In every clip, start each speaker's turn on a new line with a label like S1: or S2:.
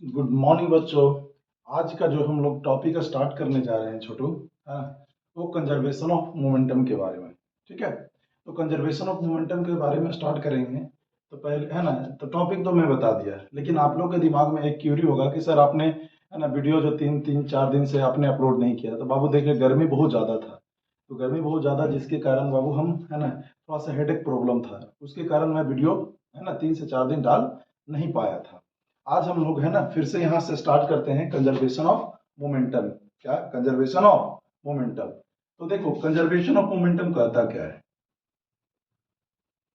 S1: Good morning बच्चों। आज का जो हम लोग टॉपिक स्टार्ट करने जा रहे हैं छोटू, हाँ, वो कंजर्वेशन ऑफ मोमेंटम के बारे में। ठीक है, तो कंजर्वेशन ऑफ मोमेंटम के बारे में स्टार्ट करेंगे। तो पहले है ना, तो टॉपिक तो मैं बता दिया, लेकिन आप लोग के दिमाग में एक क्यूरी होगा कि सर आपने है ना वीडियो जो तीन तीन चार दिन से आपने अपलोड नहीं किया। तो बाबू देखिए, गर्मी बहुत ज़्यादा था, तो गर्मी बहुत ज़्यादा जिसके कारण बाबू हम है ना थोड़ा सा हेडेक प्रॉब्लम था, उसके कारण मैं वीडियो है ना 3 से 4 दिन डाल नहीं पाया था। आज हम लोग है ना फिर से यहाँ से स्टार्ट करते हैं कंजर्वेशन ऑफ मोमेंटम। क्या कंजर्वेशन ऑफ मोमेंटम? तो देखो, कंजर्वेशन ऑफ मोमेंटम कहता क्या है?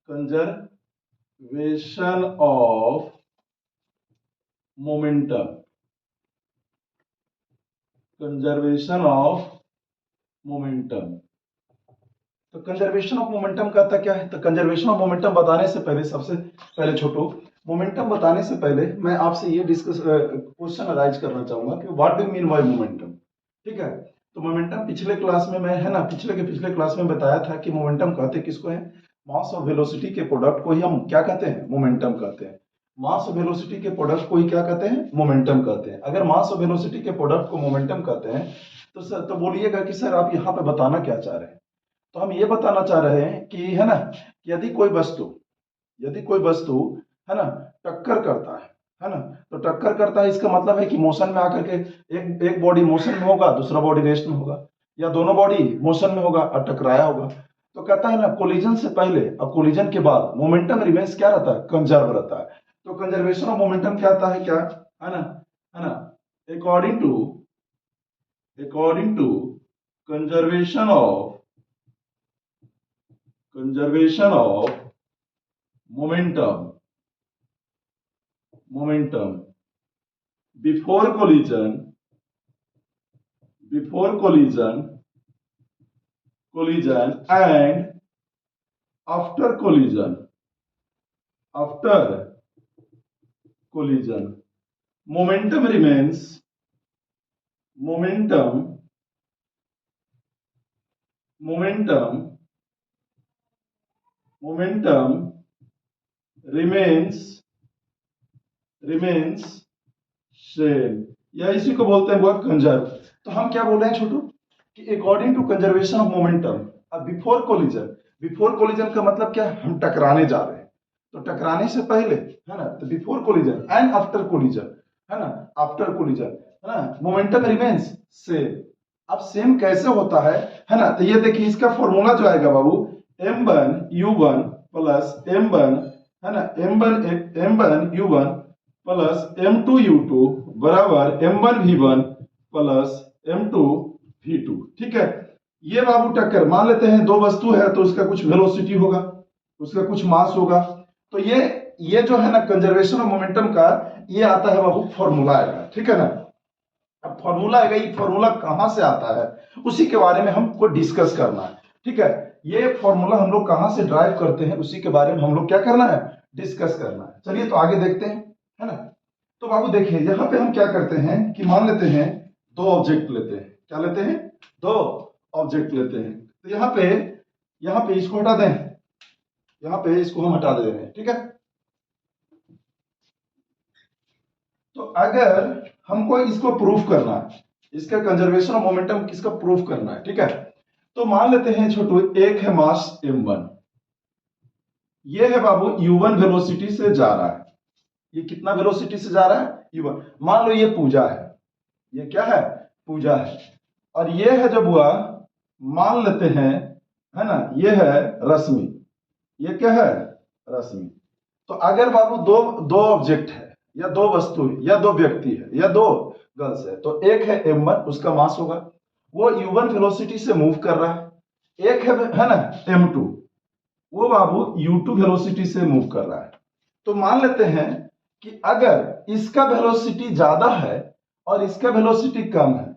S1: Conservation of momentum, conservation of momentum. तो कंजर्वेशन ऑफ मोमेंटम कहता क्या है? तो कंजर्वेशन ऑफ मोमेंटम बताने से पहले, सबसे पहले छोटू, मोमेंटम बताने से पहले मैं आपसे ये डिस्कस क्वेश्चन अराइज करना चाहूंगा कि what do mean by momentum. ठीक है, तो मोमेंटम पिछले क्लास में मैं है ना पिछले क्लास में बताया था कि मोमेंटम कहते किसको है? मास और वेलोसिटी के प्रोडक्ट को ही हम क्या कहते हैं? मोमेंटम कहते हैं। मास और वेलोसिटी के प्रोडक्ट को ही क्या कहते हैं? मोमेंटम कहते हैं। अगर मास और वेलोसिटी के प्रोडक्ट को मोमेंटम कहते हैं, तो सर तो बोलिएगा कि सर आप यहाँ पे बताना क्या चाह रहे हैं? तो हम ये बताना चाह रहे हैं कि है ना, यदि कोई वस्तु, यदि कोई वस्तु है ना टक्कर करता है ना, तो टक्कर करता है इसका मतलब है कि मोशन में आकर के एक एक बॉडी मोशन में होगा, दूसरा बॉडी रेस्ट में होगा, या दोनों बॉडी मोशन में होगा और टकराया होगा। तो कहता है ना, कोलिजन से पहले और कोलिजन के बाद मोमेंटम रिमेंस क्या रहता है? कंजर्व रहता है। तो कंजर्वेशन ऑफ मोमेंटम क्या आता है? क्या है ना according to conservation of momentum before collision and after collision momentum remains momentum momentum momentum remains same, या इसी को बोलते हैं हुआ कंजर्व। तो हम क्या बोल रहे हैं छोटू कि according to conservation of momentum before collision का मतलब क्या है? हम टकराने जा रहे हैं, तो टकराने से पहले है ना, तो before collision and after collision है ना, आफ्टर कोलिजन है ना, मोमेंटम रिमेन्स सेम। अब सेम कैसे होता है ना, तो ये देखिए इसका फॉर्मूला जो आएगा बाबू, m1u1 प्लस m1 है ना m1u1 प्लस m2u2 बराबर m1v1 प्लस m2v2। ठीक है, ये बाबू टक्कर मान लेते हैं, दो वस्तु है तो उसका कुछ वेलोसिटी होगा, उसका कुछ मास होगा। तो ये जो है ना कंजर्वेशन ऑफ मोमेंटम का ये आता है बाबू फॉर्मूला आएगा। ठीक है ना, अब फॉर्मूला आएगा, ये फॉर्मूला कहां से आता है उसी के बारे में हमको डिस्कस करना है। ठीक है, ये फॉर्मूला हम लोग कहां से ड्राइव करते हैं उसी के बारे में हम लोग क्या करना है? डिस्कस करना है। चलिए तो आगे देखते हैं, है ना। तो बाबू देखिए, यहाँ पे हम क्या करते हैं कि मान लेते हैं दो ऑब्जेक्ट लेते हैं। क्या लेते हैं? दो ऑब्जेक्ट लेते हैं। तो यहाँ पे इसको हटा दें, यहाँ पे इसको हम हटा दे रहे हैं। ठीक है, तो अगर हमको इसको प्रूफ करना है, इसका कंजर्वेशन ऑफ मोमेंटम किसका प्रूफ करना है? ठीक है, तो मान लेते हैं छोटू, एक है मास m1, ये है बाबू u1 वेलोसिटी से जा रहा है। ये कितना वेलोसिटी से जा रहा है? u1। मान लो ये पूजा है, ये क्या है? पूजा है। और ये है जब हुआ, मान लेते हैं है ना, ये है रश्मि, ये क्या है? रश्मि। तो अगर बाबू दो दो ऑब्जेक्ट है, या दो वस्तु है, या दो व्यक्ति है, या दो गर्ल्स है, तो एक है m1, उसका मास होगा, वो u1 वेलोसिटी से मूव कर रहा है। एक है ना m2, वो बाबू u2 वेलोसिटी से मूव कर रहा है। तो मान लेते हैं कि अगर इसका वेलोसिटी ज्यादा है और इसका वेलोसिटी कम है,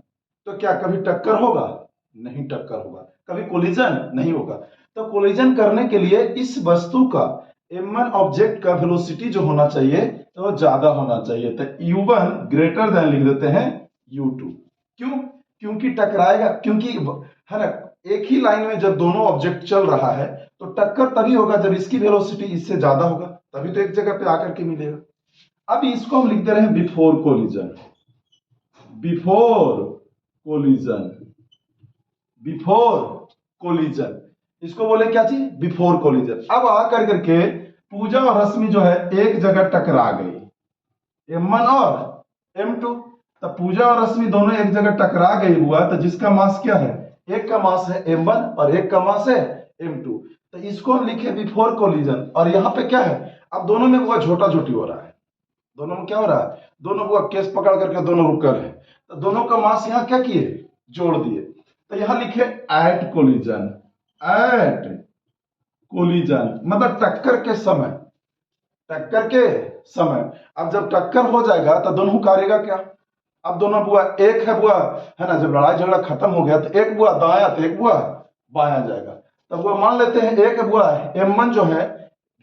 S1: तो क्या कभी टक्कर होगा? नहीं टक्कर होगा। कभी कोलिजन नहीं होगा। तो कोलिजन करने के लिए इस वस्तु का m1 ऑब्जेक्ट का वेलोसिटी जो होना चाहिए तो ज्यादा होना चाहिए। तो u1 ग्रेटर देन लिख देते हैं u2। क्यों? क्योंकि टकराएगा, क्योंकि है ना, एक ही लाइन में जब दोनों ऑब्जेक्ट चल रहा है तो टक्कर तभी होगा जब इसकी वेलोसिटी इससे ज्यादा होगा, तभी तो एक जगह पे आकर के मिलेगा। अब इसको हम लिख दे रहे हैं before collision, before collision, before collision, इसको बोले क्या चीज, बिफोर कोलिजन। अब आकर करके पूजा और रश्मि जो है एक जगह टकरा गई, M1 और M2, तो पूजा और रश्मि दोनों एक जगह टकरा गई हुआ, तो जिसका मास क्या है, एक का मास है M1 और एक का मास है M2, तो इसको हम लिखे बिफोर कोलिजन। और यहाँ पे क्या है, अब दोनों में हुआ छोटा छोटी हो रहा है, दोनों में क्या हो रहा है, दोनों हुआ केस पकड़ करके दोनों रुक कर है, तो दोनों का मास यहाँ क्या किए, जोड़ दिए, तो यहाँ लिखे एट कोलिजन, एट कोलिजन मतलब टक्कर के समय, टक्कर के समय। अब जब टक्कर हो जाएगा तो दोनों करेगा क्या, अब दोनों बुआ एक है बुआ है ना, जब लड़ाई झगड़ा खत्म हो गया तो एक बुआ दाया तो एक बुआ बाया जाएगा, तब बुआ मान लेते हैं एक बुआ M1 जो है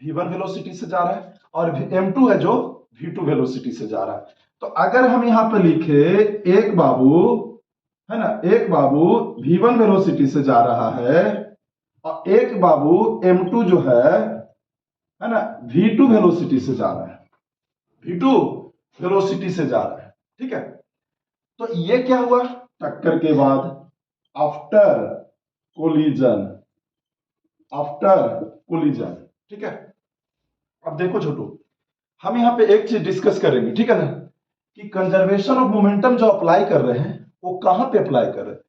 S1: V1 वेलोसिटी से जा रहा है और M2 है जो V2 वेलोसिटी से जा रहा है। तो अगर हम यहाँ पे लिखे एक बाबू है ना, एक बाबू V1 वेलोसिटी से जा रहा है और एक बाबू M2 जो है ना V2 वेलोसिटी से जा रहा है, V2 वेलोसिटी से जा रहा है, ठीक है। तो ये क्या हुआ, टक्कर के बाद, आफ्टर कोलिजन, आफ्टर कोलिजन, ठीक है। अब देखो छोटू, हम यहां पे एक चीज डिस्कस करेंगे, ठीक है ना, कि कंजर्वेशन ऑफ मोमेंटम जो अप्लाई कर रहे हैं वो कहां पे अप्लाई कर रहे हैं।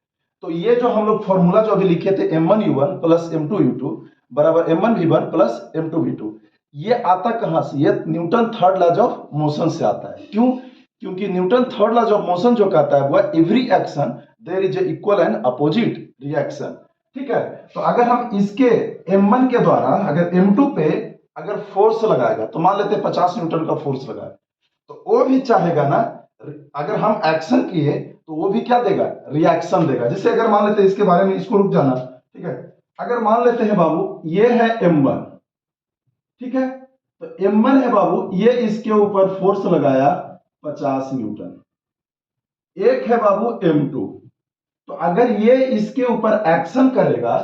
S1: तो ये जो हम लोग फॉर्मूला जो अभी लिखे थे M1U1 प्लस M2U2 बराबर M1V1 प्लस M2V2, ये आता कहां से, ये Newton third laws of motion से आता है। क्यों, क्योंकि Newton third laws of motion जो कहता है वह every action there is a equal and opposite reaction, ठीक है। तो अगर हम इसके M1 के द्वारा अगर M2 पे अगर फोर्स लगाएगा, तो मान लेते हैं 50 न्यूटन का फोर्स लगाए, तो वो भी चाहेगा ना, अगर हम एक्शन किए तो वो भी क्या देगा, रिएक्शन देगा। जैसे अगर मान लेते हैं इसके बारे में, इसको रुक जाना, ठीक है। अगर मान लेते हैं बाबू ये है M1, ठीक है, तो M1 है बाबू, ये इसके ऊपर फोर्स लगाया 50 न्यूटन, एक है बाबू M2, तो अगर ये इसके ऊपर एक्शन करेगा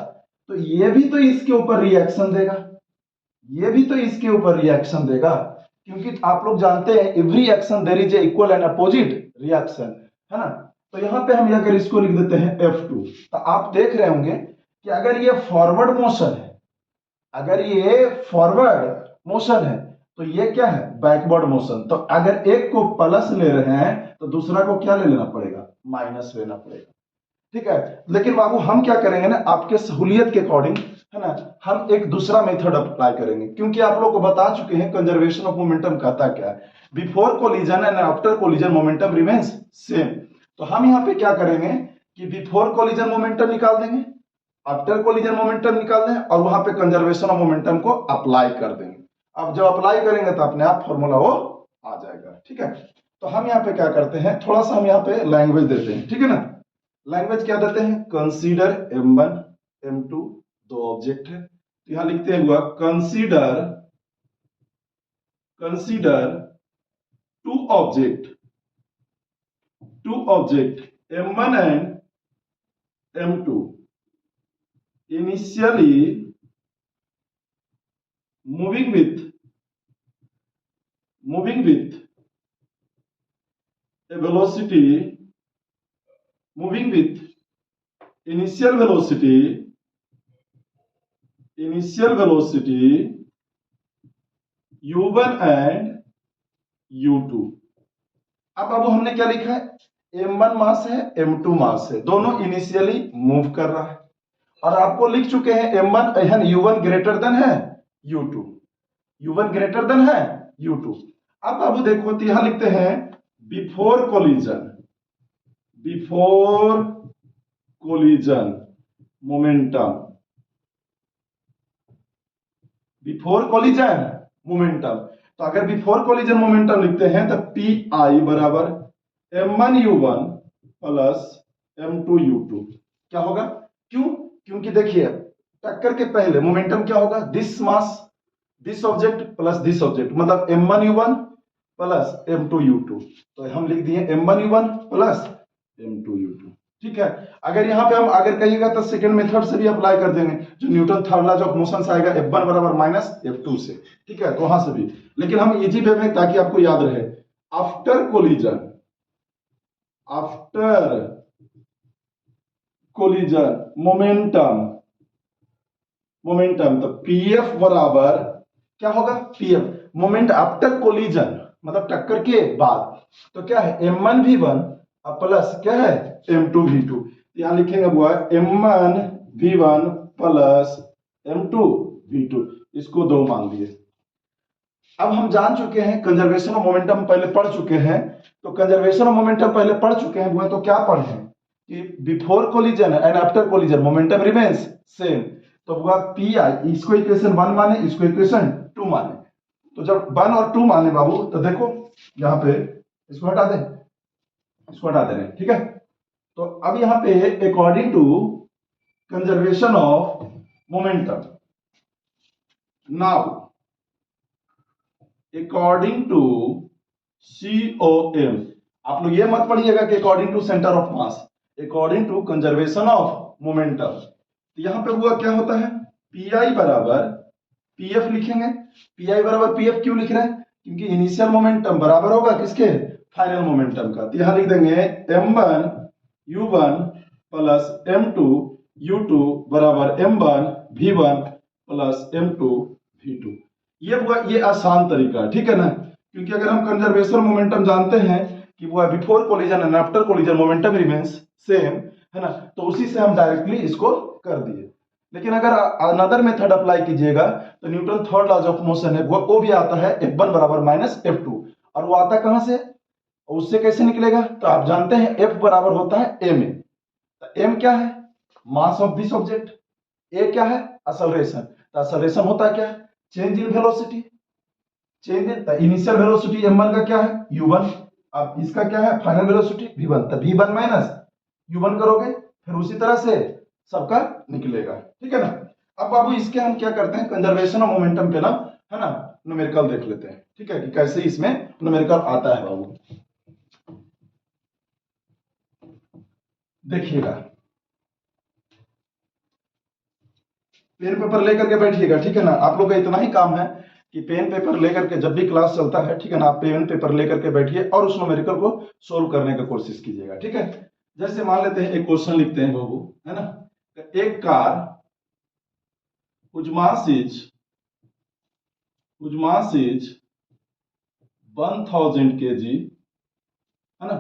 S1: तो ये भी तो इसके ऊपर रिएक्शन देगा, ये भी तो इसके ऊपर रिएक्शन देगा, क्योंकि आप लोग जानते हैं every action there is a equal and opposite reaction, है ना। तो यहां पे हम अगर इसको लिख देते हैं F2, तो आप देख रहे होंगे कि अगर ये फॉरवर्ड मोशन है, अगर ये फॉरवर्ड मोशन है तो ये क्या है, बैकवर्ड मोशन। तो अगर एक को प्लस ले रहे हैं तो दूसरा को क्या ले लेना पड़ेगा, माइनस लेना पड़ेगा, ठीक है। लेकिन बाबू हम क्या करेंगे ना, आपके सहूलियत के अकॉर्डिंग, है ना, हम एक दूसरा मेथड अप्लाई करेंगे, क्योंकि आप लोग को बता चुके हैं कंजर्वेशन ऑफ मोमेंटम कहता क्या है, before collision and after collision momentum remains same. तो हम यहाँ पे क्या करेंगे कि बिफोर कोलिजन मोमेंटम निकाल देंगे, आफ्टर कोलिजन मोमेंटम निकाल दें और वहां पे कंजर्वेशन ऑफ मोमेंटम को अप्लाई कर देंगे। अब जब अप्लाई करेंगे तो अपने आप फॉर्मूला वो आ जाएगा, ठीक है। तो हम यहाँ पे क्या करते हैं, थोड़ा सा हम यहाँ पे लैंग्वेज देते हैं, ठीक है ना। लैंग्वेज क्या देते हैं, कंसीडर M1 M2 दो ऑब्जेक्ट है, तो यहां लिखते हैं हुआ consider, consider two object, two object M1 and M2 initially moving with a velocity, moving with initial velocity u1 and u2। अब हमने क्या लिखा है, M1 मास है M2 मास है, दोनों इनिशियली मूव कर रहा है, और आपको लिख चुके हैं M1 यानी U1 ग्रेटर देन है U2, U1 ग्रेटर देन है U2। अब बाबू देखो तो यहां लिखते हैं before collision, before collision momentum, before collision momentum. तो अगर बिफोर कोलिजन मोमेंटम लिखते हैं तो PI बराबर M1U1 प्लस M2U2 क्या होगा, क्यों, क्योंकि देखिए टक्कर के पहले मोमेंटम क्या होगा, this mass this object plus this object, मतलब M1U1 प्लस M2U2। तो हम लिख दिए M1U1 प्लस M2U2, ठीक है। अगर यहाँ पे हम अगर कहिएगा तो सेकंड मेथड से भी अप्लाई कर देंगे, जो Newton third law of motion से आएगा F1 बराबर माइनस F2 से, ठीक है, तो वहां से भी। लेकिन हम इजी वे में, ताकि आपको याद रहे, आफ्टर कोलिजन मोमेंटम तो पीएफ बराबर क्या होगा, पीएफ मोमेंट आफ्टर कोलिजन मतलब टक्कर के बाद, तो क्या है m1 v1 प्लस क्या है m2 v2। यहां लिखेंगे वो m1 v1 plus m2 v2, इसको 2 मान लिए। अब हम जान चुके हैं कंजर्वेशन ऑफ मोमेंटम, पहले पढ़ चुके हैं, तो कंजर्वेशन ऑफ मोमेंटम पहले पढ़ चुके हैं वो, तो क्या पढ़े हैं कि before collision and after collision momentum remains same. तो हुआ पी आई, इसको इक्वेशन 1 माने, इसको इक्वेशन 2 माने। तो जब 1 और 2 माने बाबू, तो देखो यहाँ पे इसको हटा दें, इसको हटा दे रहे हैं, ठीक है। तो अब यहाँ पे according to conservation of momentum, now according to COM, आप लोग ये मत पढ़िएगा कि according to centre of mass, according to conservation of momentum. तो यहां पे हुआ क्या होता है, Pi बराबर Pf लिखेंगे। Pi बराबर Pf क्यों लिख रहे हैं, क्योंकि इनिशियल मोमेंटम बराबर होगा किसके, फाइनल मोमेंटम का। तो यहां लिख देंगे m1 u1 plus m2 u2 बराबर m1 v1 plus m2 v2। ये हुआ, ये आसान तरीका, ठीक है ना, क्योंकि अगर हम कंजर्वेशन मोमेंटम जानते हैं कि वो before collision and after collision momentum remains same, है ना, तो उसी से हम डायरेक्टली इसको कर दिए। लेकिन अगर अनदर मेथड अप्लाई कीजिएगा तो Newton third law of motion है वो भी आता है F1 बराबर माइनस F2, और वो आता कहां से, उससे कैसे निकलेगा, तो आप जानते हैं F बराबर होता है m। तो m क्या है, mass of this object, a क्या है, एक्सेलरेशन। तो एक्सेलरेशन होता है क्या, change in velocity, change in initial velocity m1 का क्या है u1, अब इसका क्या है फाइनल वेलोसिटी v1, तो v1 माइनस u1 करोगे, फिर उसी तरह से सबका निकलेगा, ठीक है ना। अब बाबू इसके हम क्या करते हैं, कंजर्वेशन ऑफ मोमेंटम पे ना, है ना, न्यूमेरिकल देख लेते हैं, ठीक है, कि कैसे इसमें न्यूमेरिकल आता है बाबू। देखिएगा, पेन पेपर लेकर के बैठिएगा, ठीक है ना। आप लोग का इतना ही काम है कि पेन पेपर लेकर के जब भी क्लास चलता है, ठीक है ना, आप पेन पेपर लेकर के बैठिए और उस न्यूमेरिकल को सोल्व करने का कोशिश कीजिएगा, ठीक है। जैसे मान लेते हैं एक क्वेश्चन लिखते हैं बाबू, है ना, एक car whose mass is 1000 kg, है ना,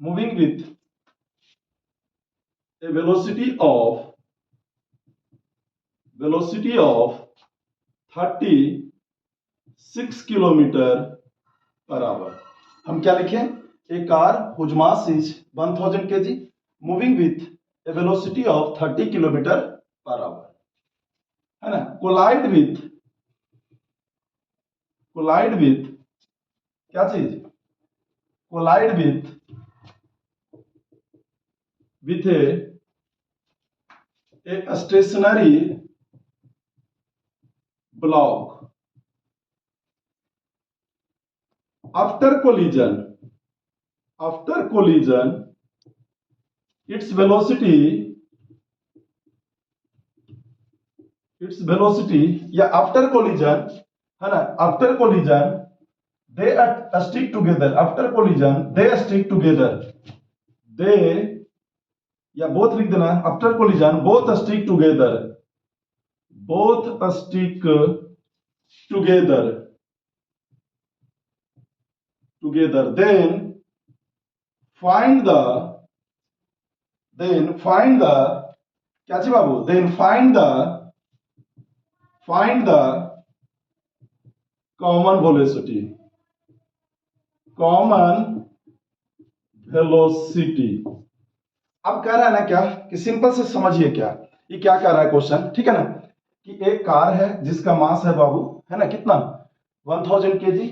S1: moving with a velocity of 36 kilometre per hour. हम क्या लिखें, a car whose mass is 1000 kg moving with a velocity of 30 kilometre per hour, है ना, collide with क्या चीज, collide with a stationary block after collision its velocity या after collision, है ना, after collision they stick together, after collision they stick together, they या both लिख देना, after collision both stick together then find the क्या चाहिए बाबू, then find the common velocity अब कह रहा है ना क्या, कि सिंपल से समझिए क्या ये क्या कह रहा है क्वेश्चन, ठीक है ना, कि एक कार है जिसका मास है बाबू, है ना, कितना 1000 kg,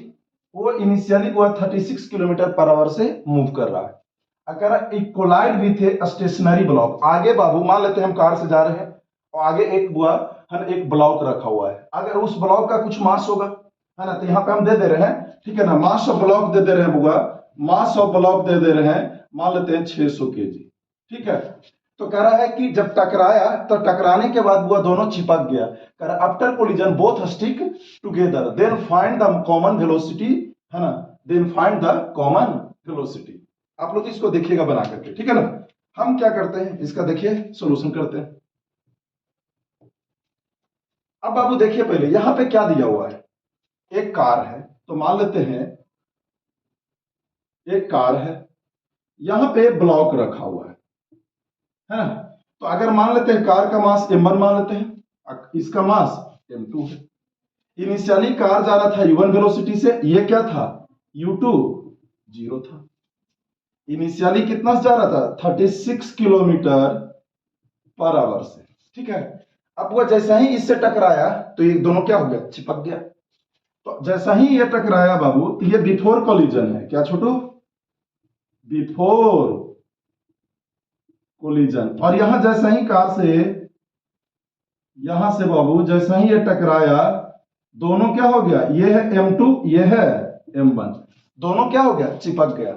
S1: वो इनिशियली वो 36 किलोमीटर पर आवर से मूव कर रहा है। अगर इक्वलाइड विथ ए स्टेशनरी ब्लॉक, आगे बाबू मान लेते हैं हम कार से जा रहे हैं और आगे एक हुआ है ना, एक ब्लॉक रखा हुआ है, अगर उस ब्लॉक का कुछ मास होगा, है ना, तो यहाँ पे हम दे दे रहे हैं, ठीक है ना, मास ऑफ ब्लॉक दे दे रहे हैं बुआ, मास ऑफ ब्लॉक दे दे रहे हैं, मान लेते हैं 600 केजी, ठीक है। तो कह रहा है कि जब टकराया तो टकराने के बाद बुआ दोनों चिपक गया, कह रहा after collision both stick together then find the common velocity, है ना, then find the common velocity. आप लोग इसको देखिएगा बना करके, ठीक है ना। हम क्या करते हैं, इसका देखिए सॉल्यूशन करते हैं। अब बाबू देखिए पहले यहां पे क्या दिया हुआ है, एक कार है, तो मान लेते हैं एक कार है, यहां पे ब्लॉक रखा हुआ है ना। तो अगर मान लेते हैं कार का मास m1 मान लेते हैं, इसका मास m2 है। इनिशियली कार जा रहा था u1 वेलोसिटी से, ये क्या था u2 0 था। इनिशियली कितना से जा रहा था 36 किलोमीटर पर आवर से, ठीक है। अब वह जैसा ही इससे टकराया तो ये दोनों क्या हो गया, चिपक गया। तो जैसा ही ये टकराया बाबू, तो ये बिफोर कोलिजन है, क्या छोटू, बिफोर कोलिजन। और यहां जैसा ही कार से, यहां से बाबू जैसा ही ये टकराया, दोनों क्या हो गया, ये है m2, ये है m1, दोनों क्या हो गया, चिपक गया।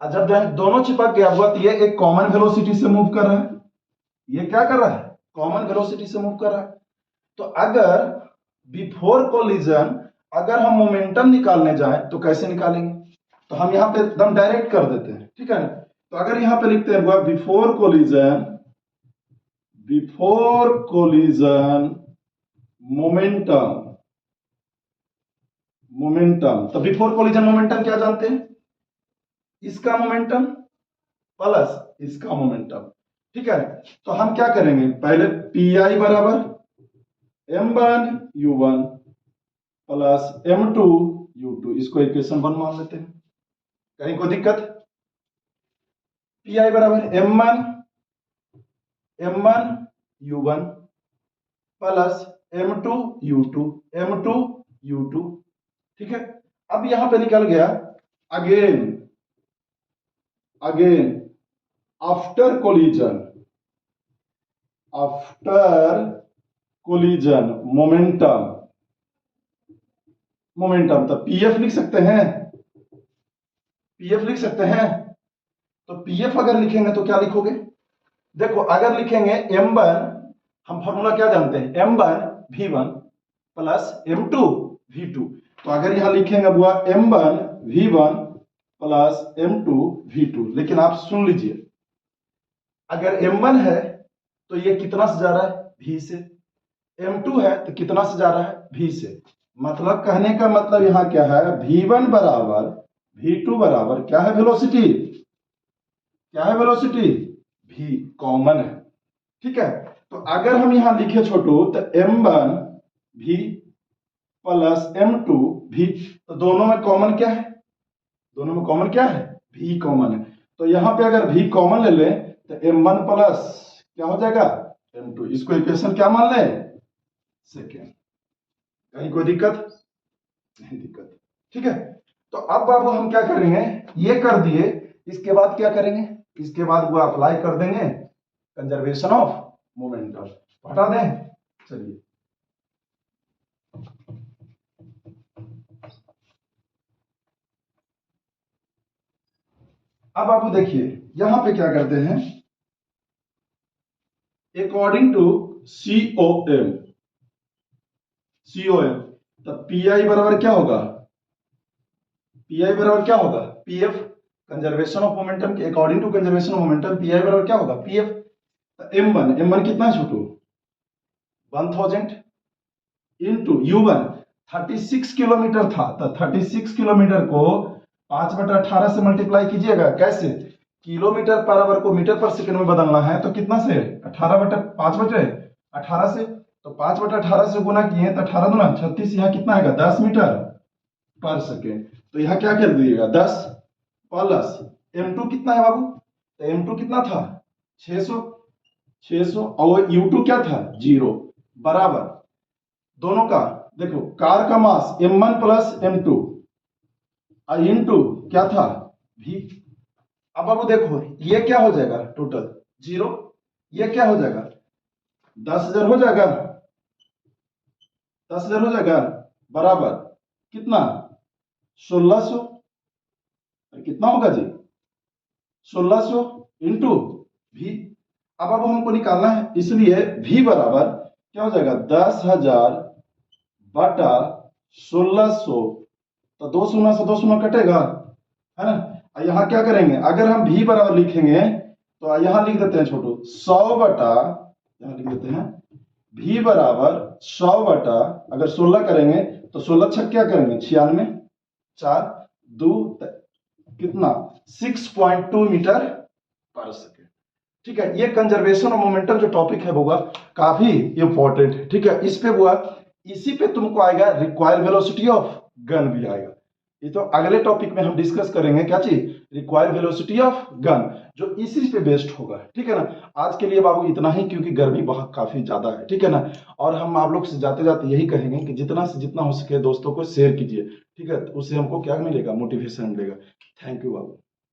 S1: और जब दोनों चिपक गया हुआ, तो ये एक कॉमन वेलोसिटी से मूव कर रहा है, ये क्या कर रहा है, कॉमन वेलोसिटी से मूव कर रहा है। तो अगर बिफोर कोलिजन अगर हम मोमेंटम निकालने जाएं तो कैसे निकालेंगे, तो हम यहां पे एकदम डायरेक्ट कर देते हैं, ठीक है ना। तो अगर यहां पे लिखते हैं before collision, before collision momentum, momentum, तो बिफोर कोलिजन मोमेंटम क्या जानते हैं, इसका मोमेंटम प्लस इसका मोमेंटम, ठीक है। तो हम क्या करेंगे, पहले पी बराबर m1 u1 plus m2 u2, इसको इक्वेशन 1 मान लेते हैं, कहीं कोई दिक्कत। पी बराबर m1 u1 plus m2 u2, ठीक है। अब यहां पे निकल गया again, again after collision, after collision momentum, momentum, तो पीएफ लिख सकते हैं, पीएफ लिख सकते हैं। तो पीएफ अगर लिखेंगे तो क्या लिखोगे, देखो अगर लिखेंगे m1, हम फॉर्मूला क्या जानते हैं, m1 v1 plus m2 v2। तो अगर यहां लिखेंगे बुआ m1 v1 plus m2 v2, लेकिन आप सुन लीजिए, अगर m1 है तो ये कितना से जा रहा है, v से, m2 है तो कितना से जा रहा है, v से। मतलब कहने का मतलब यहां क्या है, v1 बराबर v2 बराबर क्या है, वेलोसिटी, क्या है वेलोसिटी, v कॉमन है, ठीक है। तो अगर हम यहां लिखे छोटू, तो m1 v plus m2 v, तो दोनों में कॉमन क्या है, दोनों में कॉमन क्या है, v कॉमन है। तो यहां पे अगर v कॉमन ले लें तो m1 प्लस क्या हो जाएगा, m2, इसको इक्वेशन क्या मान लें, सेकेंड। कहीं कोई दिक्कत नहीं, दिक्कत, ठीक है। तो अब बाबू हम क्या करेंगे, ये कर दिए, इसके बाद क्या करेंगे, इसके बाद वो अप्लाई कर देंगे कंजर्वेशन ऑफ मोमेंटम, हटा दें, चलिए। अब आपको देखिए यहां पे क्या करते हैं, अकॉर्डिंग टू COM, COM, तो PI बराबर क्या होगा, PI बराबर क्या होगा, PF, कंजर्वेशन ऑफ मोमेंटम के according to conservation of momentum PI बराबर क्या होगा, PF। तो m1 कितना है छोटू, 1000 इंटू u1 36 किलोमीटर था, तो 36 किलोमीटर को 5/18 से मल्टीप्लाई कीजिएगा, कैसे, किलोमीटर पर आवर को मीटर पर सेकंड में बदलना है, तो कितना से 5/18 से, तो 5/18 से गुना किए तो 18 दूना 36, यहाँ कितना आएगा 10 मीटर पर सेकेंड। तो यहाँ क्या कर दीजिएगा 10 प्लस m2 कितना है बाबू, तो m2 कितना था 600 और u2 क्या था 0, बराबर दोनों का, देखो कार का मास m1 प्लस m2 इंटू क्या था v। अब बाबू देखो ये क्या हो जाएगा टोटल 0, ये क्या हो जाएगा 10,000 हो जाएगा, 10,000 हो जाएगा बराबर कितना 1600, कितना होगा जी 1600 इंटू भी। अब हमको निकालना है, इसलिए भी बराबर क्या हो जाएगा 10,000 बटा 1600, तो 2 शून्य से 2 शून्य कटेगा, है ना। यहाँ क्या करेंगे, अगर हम भी बराबर लिखेंगे तो यहाँ लिख देते हैं छोटू 100 बटा, यहाँ लिख देते हैं भी बराबर 100 बटा, अगर 16 करेंगे तो 16 छक क्या करेंगे 96, 4 2 कितना 6.2 मीटर पर सेकेंड। ठीक है, ये कंजर्वेशन ऑफ मोमेंटम जो टॉपिक है बुआ काफी इंपॉर्टेंट है। ठीक है, इस पे बुआ इसी पे तुमको आएगा रिक्वायर्ड वेलोसिटी ऑफ गन भी आएगा। ये तो अगले टॉपिक में हम डिस्कस करेंगे क्या चीज, रिक्वायर्ड वेलोसिटी ऑफ गन, जो इसी पे बेस्ड होगा। ठीक है ना, आज के लिए बाबू इतना ही, क्योंकि गर्मी बहुत काफी ज्यादा है। ठीक है ना, और हम आप लोग से जाते जाते यही कहेंगे कि जितना से जितना हो सके दोस्तों को शेयर कीजिए। ठीक है, उससे हमको क्या मिलेगा, मोटिवेशन मिलेगा। Thank you Babu.